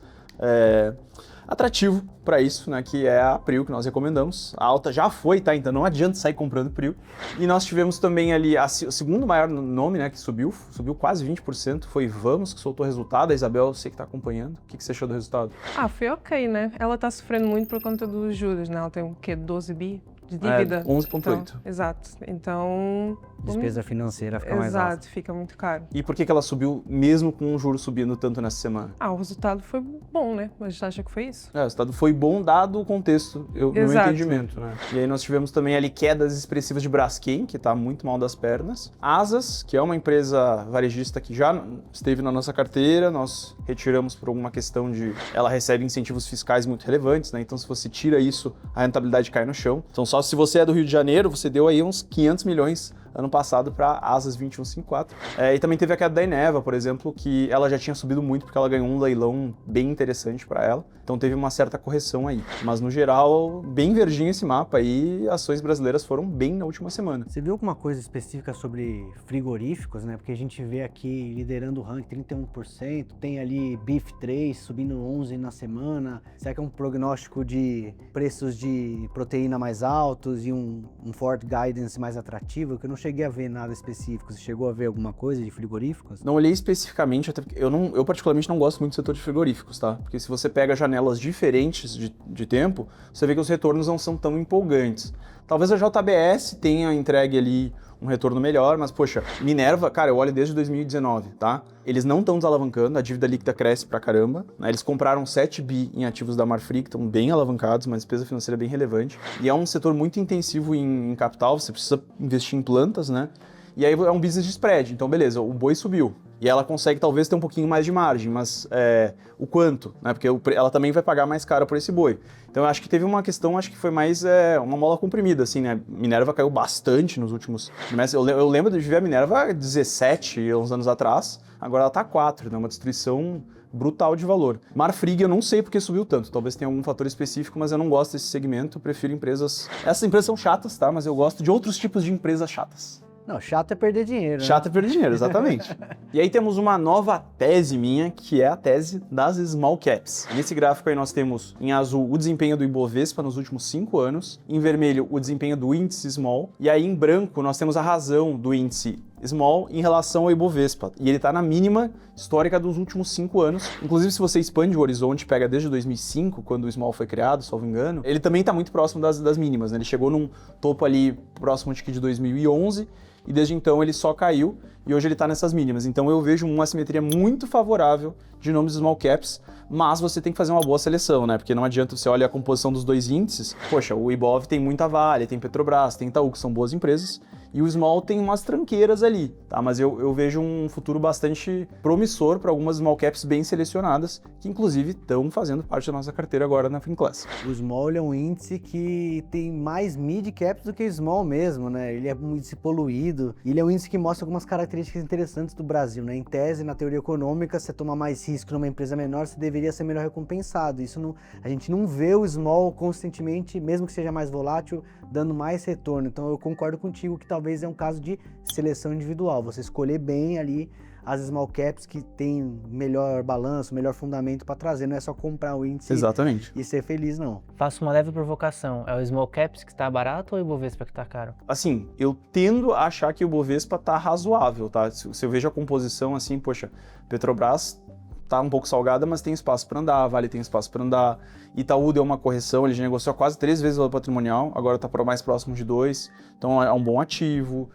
atrativo para isso, né, que é a PRIO, que nós recomendamos. A alta já foi, tá? Então não adianta sair comprando PRIO. E nós tivemos também ali o segundo maior nome, né, que subiu quase 20%, foi Vamos, que soltou o resultado. A Isabel, eu sei que tá acompanhando. O que você achou do resultado? Foi ok, né? Ela tá sofrendo muito por conta dos juros, né? Ela tem o quê? 12 bi de dívida? 11,8. Então, exato. Então... Despesa financeira fica mais alta. Exato, fica muito caro. E por que ela subiu mesmo com o juro subindo tanto nessa semana? O resultado foi bom, né? Mas você acha que foi isso? O resultado foi bom dado o contexto, no meu Exato. entendimento, né? E aí nós tivemos também ali quedas expressivas de Braskem, que tá muito mal das pernas. Asas, que é uma empresa varejista que já esteve na nossa carteira, nós retiramos por alguma questão de... Ela recebe incentivos fiscais muito relevantes, né? Então se você tira isso, a rentabilidade cai no chão. Então só se você é do Rio de Janeiro, você deu aí uns 500 milhões ano passado para Asas 2154. E também teve a queda da Eneva, por exemplo, que ela já tinha subido muito porque ela ganhou um leilão bem interessante para ela. Então teve uma certa correção aí. Mas no geral, bem verdinho esse mapa aí, ações brasileiras foram bem na última semana. Você viu alguma coisa específica sobre frigoríficos, né? Porque a gente vê aqui liderando o ranking 31%, tem ali Beef 3 subindo 11% na semana. Será que é um prognóstico de preços de proteína mais altos e um forward guidance mais atrativo? Que eu não cheguei a ver nada específico. Você chegou a ver alguma coisa de frigoríficos? Não olhei especificamente, até porque eu particularmente não gosto muito do setor de frigoríficos, tá? Porque se você pega janelas diferentes de tempo, você vê que os retornos não são tão empolgantes. Talvez a JBS tenha entregue ali um retorno melhor, mas, poxa, Minerva, cara, eu olho desde 2019, tá? Eles não estão desalavancando, a dívida líquida cresce pra caramba, né? Eles compraram 7 bi em ativos da Marfrig, que estão bem alavancados, uma despesa financeira bem relevante. E é um setor muito intensivo em capital, você precisa investir em plantas, né? E aí é um business de spread, então beleza, o boi subiu. E ela consegue talvez ter um pouquinho mais de margem, mas o quanto, né? Porque ela também vai pagar mais caro por esse boi. Então eu acho que teve uma questão, acho que foi mais uma mola comprimida, assim, né? Minerva caiu bastante nos últimos meses. Eu lembro de ver a Minerva 17 uns anos atrás, agora ela tá 4, né? Uma destruição brutal de valor. Marfrig eu não sei porque subiu tanto, talvez tenha algum fator específico, mas eu não gosto desse segmento, eu prefiro empresas... Essas empresas são chatas, tá? Mas eu gosto de outros tipos de empresas chatas. Não, chato é perder dinheiro. Chato é perder dinheiro, exatamente. E aí temos uma nova tese minha, que é a tese das small caps. Nesse gráfico aí nós temos em azul o desempenho do Ibovespa nos últimos 5 anos, em vermelho o desempenho do índice small, e aí em branco nós temos a razão do índice small em relação ao Ibovespa. E ele está na mínima histórica dos últimos 5 anos. Inclusive, se você expande o horizonte, pega desde 2005, quando o small foi criado, salvo engano, ele também está muito próximo das mínimas, né? Ele chegou num topo ali próximo de 2011, e desde então ele só caiu e hoje ele está nessas mínimas. Então eu vejo uma assimetria muito favorável de nomes small caps, mas você tem que fazer uma boa seleção, né? Porque não adianta você olhar a composição dos dois índices. Poxa, o Ibov tem muita Vale, tem Petrobras, tem Itaú, que são boas empresas, e o small tem umas tranqueiras ali, tá? Mas eu vejo um futuro bastante promissor para algumas small caps bem selecionadas, que inclusive estão fazendo parte da nossa carteira agora na Finclass. O small é um índice que tem mais mid caps do que small mesmo, né? Ele é um índice poluído, ele é um índice que mostra algumas características interessantes do Brasil, né? Em tese, na teoria econômica, você toma mais risco numa empresa menor, você deveria ser melhor recompensado. Isso não, a gente não vê o small constantemente, mesmo que seja mais volátil, dando mais retorno. Então eu concordo contigo que talvez é um caso de seleção individual, você escolher bem ali as small caps que tem melhor balanço, melhor fundamento para trazer, não é só comprar o índice Exatamente. E ser feliz, não. Faço uma leve provocação, é o small caps que está barato ou o Ibovespa que está caro? Assim, eu tendo a achar que o Bovespa tá razoável, tá? Se eu vejo a composição assim, poxa, Petrobras tá um pouco salgada, mas tem espaço para andar, Vale tem espaço para andar, Itaú deu uma correção, ele já negociou quase 3 vezes o valor patrimonial, agora tá mais próximo de 2, então é um bom ativo.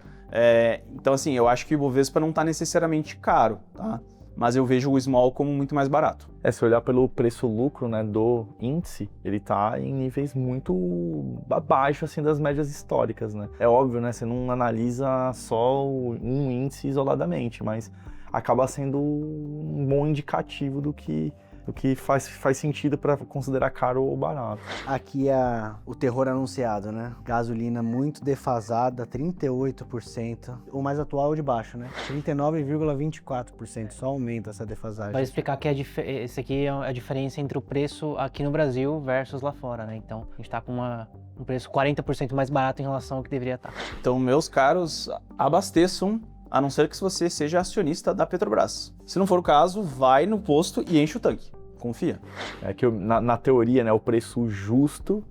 Então assim, eu acho que o Ibovespa não tá necessariamente caro, tá? Mas eu vejo o small como muito mais barato. Se olhar pelo preço-lucro, né, do índice, ele tá em níveis muito abaixo, assim, das médias históricas, né? É óbvio, né, você não analisa só um índice isoladamente, mas acaba sendo um bom indicativo do que do que faz sentido para considerar caro ou barato. Aqui é o terror anunciado, né? Gasolina muito defasada, 38%. O mais atual é o de baixo, né? 39,24%. Só aumenta essa defasagem. Vai explicar que esse aqui é a diferença entre o preço aqui no Brasil versus lá fora, né? Então, a gente tá com um preço 40% mais barato em relação ao que deveria estar. Então, meus caros, abasteçam, a não ser que você seja acionista da Petrobras. Se não for o caso, vai no posto e enche o tanque. Confia. É que na teoria, né, o preço justo,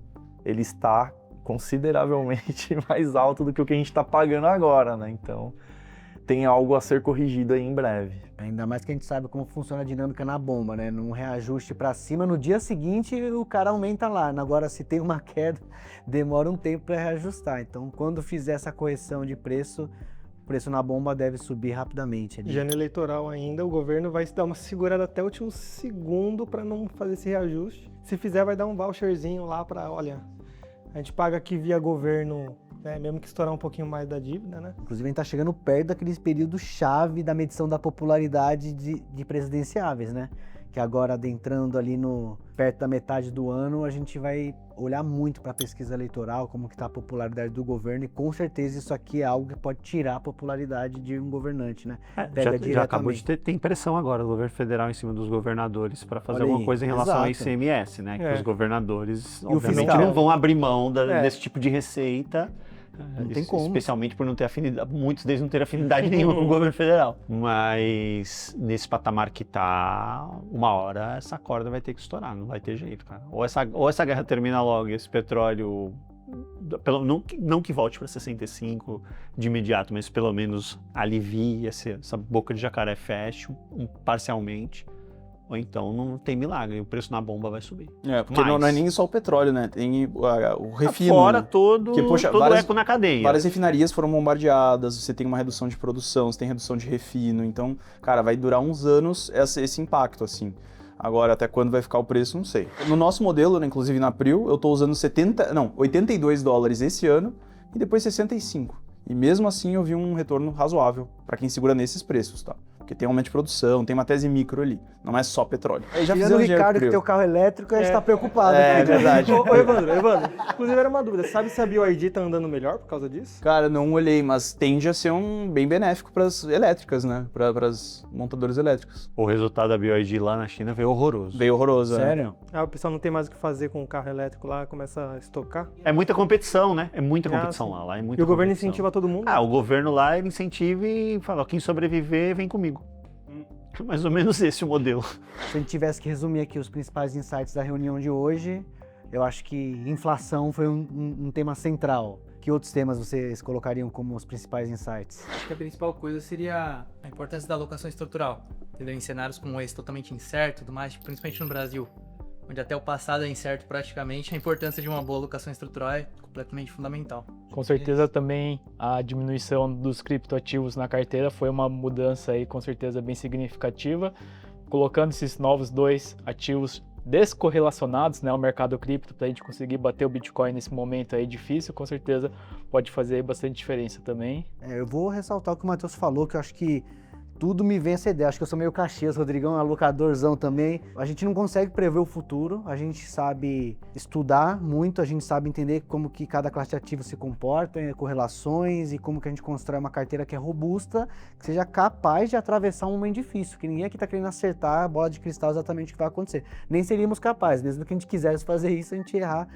ele está consideravelmente mais alto do que o que a gente está pagando agora, né? Então, tem algo a ser corrigido aí em breve. Ainda mais que a gente sabe como funciona a dinâmica na bomba, né? Num reajuste para cima, no dia seguinte o cara aumenta lá. Agora, se tem uma queda, demora um tempo para reajustar. Então, quando fizer essa correção de preço, o preço na bomba deve subir rapidamente. Ali. Já no eleitoral ainda, o governo vai dar uma segurada até o último segundo para não fazer esse reajuste. Se fizer, vai dar um voucherzinho lá para, olha, a gente paga aqui via governo, né, mesmo que estourar um pouquinho mais da dívida, né? Inclusive, a gente tá chegando perto daqueles períodos chave da medição da popularidade de presidenciáveis, né? Que agora, adentrando ali perto da metade do ano, a gente vai olhar muito para a pesquisa eleitoral, como que tá a popularidade do governo, e com certeza isso aqui é algo que pode tirar a popularidade de um governante, né? Já acabou de ter impressão agora do governo federal em cima dos governadores para fazer alguma coisa em relação ao ICMS, né? Que os governadores, obviamente, não vão abrir mão desse tipo de receita. Não tem como. Especialmente por não ter afinidade, muitos deles não terem afinidade nenhuma com o governo federal. Mas nesse patamar que tá, uma hora essa corda vai ter que estourar, não vai ter jeito, cara. Ou essa guerra termina logo e esse petróleo, não que volte para 65 de imediato, mas pelo menos alivie essa boca de jacaré, feche parcialmente. Ou então não tem milagre, o preço na bomba vai subir. Porque não é nem só o petróleo, né? Tem o refino. Fora né? todo o eco na cadeia. Várias refinarias foram bombardeadas, você tem uma redução de produção, você tem redução de refino. Então, cara, vai durar uns anos esse impacto, assim. Agora, até quando vai ficar o preço, não sei. No nosso modelo, né, inclusive na Prio, eu tô usando $82 esse ano e depois 65. E mesmo assim eu vi um retorno razoável para quem segura nesses preços, tá? Porque tem aumento de produção, tem uma tese micro ali, não é só petróleo. Aí já fizemos o Ricardo que tem o carro elétrico, a gente tá preocupado. É verdade. Ô, Evandro, inclusive era uma dúvida, sabe se a BYD tá andando melhor por causa disso? Cara, não olhei, mas tende a ser bem benéfico para as elétricas, né? Para as montadoras elétricas. O resultado da BYD lá na China veio horroroso. Veio horroroso, Sério? O pessoal não tem mais o que fazer com o carro elétrico lá, começa a estocar. É muita competição, né? É muita competição lá é muita E o governo competição. incentiva todo mundo? O governo lá, ele incentiva e fala, quem sobreviver, vem comigo. Mais ou menos esse o modelo. Se a gente tivesse que resumir aqui os principais insights da reunião de hoje, eu acho que inflação foi um tema central. Que outros temas vocês colocariam como os principais insights? Acho que a principal coisa seria a importância da alocação estrutural, entendeu? Em cenários como esse, totalmente incerto e tudo mais, principalmente no Brasil, onde até o passado é incerto praticamente, a importância de uma boa alocação estrutural é completamente fundamental. Com certeza também a diminuição dos criptoativos na carteira foi uma mudança aí, com certeza bem significativa, colocando esses novos dois ativos descorrelacionados, né, ao mercado cripto, para a gente conseguir bater o Bitcoin nesse momento aí difícil, com certeza pode fazer bastante diferença também. Eu vou ressaltar o que o Matheus falou, que eu acho que tudo me vem essa ideia. Acho que eu sou meio Caxias, Rodrigão é alocadorzão também. A gente não consegue prever o futuro, a gente sabe estudar muito, a gente sabe entender como que cada classe de ativo se comporta, correlações e como que a gente constrói uma carteira que é robusta, que seja capaz de atravessar um momento difícil, que ninguém aqui está querendo acertar a bola de cristal exatamente o que vai acontecer. Nem seríamos capazes, mesmo que a gente quisesse fazer isso, a gente errar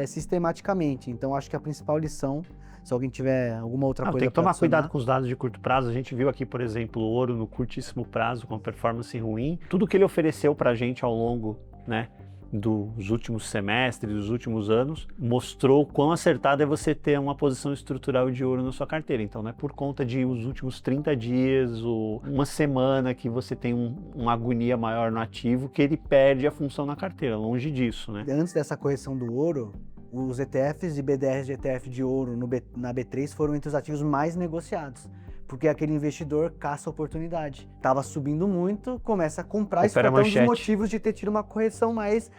sistematicamente. Então acho que a principal lição, se alguém tiver alguma outra coisa tem que tomar adicionar. cuidado com os dados de curto prazo. A gente viu aqui, por exemplo, o ouro no curtíssimo prazo com performance ruim. Tudo que ele ofereceu pra gente ao longo, né, dos últimos semestres, dos últimos anos, mostrou quão acertado é você ter uma posição estrutural de ouro na sua carteira. Então não é por conta de os últimos 30 dias ou uma semana que você tem uma agonia maior no ativo que ele perde a função na carteira, longe disso, né? Antes dessa correção do ouro, os ETFs e BDRs de ETF de ouro na B3 foram entre os ativos mais negociados, porque aquele investidor caça oportunidade. Tava subindo muito, começa a comprar, isso foi até um dos motivos de ter tido uma correção mais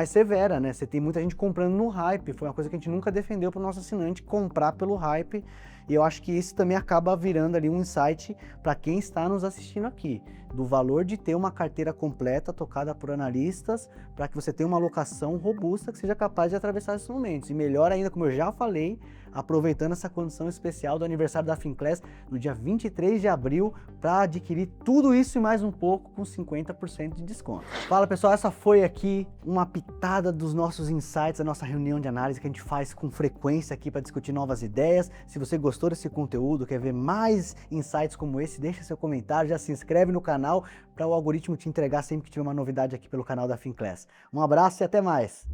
severa, né? Você tem muita gente comprando no hype, foi uma coisa que a gente nunca defendeu para o nosso assinante, comprar pelo hype, e eu acho que isso também acaba virando ali um insight para quem está nos assistindo aqui. do valor de ter uma carteira completa tocada por analistas para que você tenha uma alocação robusta que seja capaz de atravessar esses momentos. E melhor ainda, como eu já falei, aproveitando essa condição especial do aniversário da Finclass no dia 23 de abril para adquirir tudo isso e mais um pouco com 50% de desconto. Fala pessoal, essa foi aqui uma pitada dos nossos insights, a nossa reunião de análise que a gente faz com frequência aqui para discutir novas ideias. Se você gostou desse conteúdo, quer ver mais insights como esse, deixa seu comentário, já se inscreve no canal para o algoritmo te entregar sempre que tiver uma novidade aqui pelo canal da Finclass. Um abraço e até mais!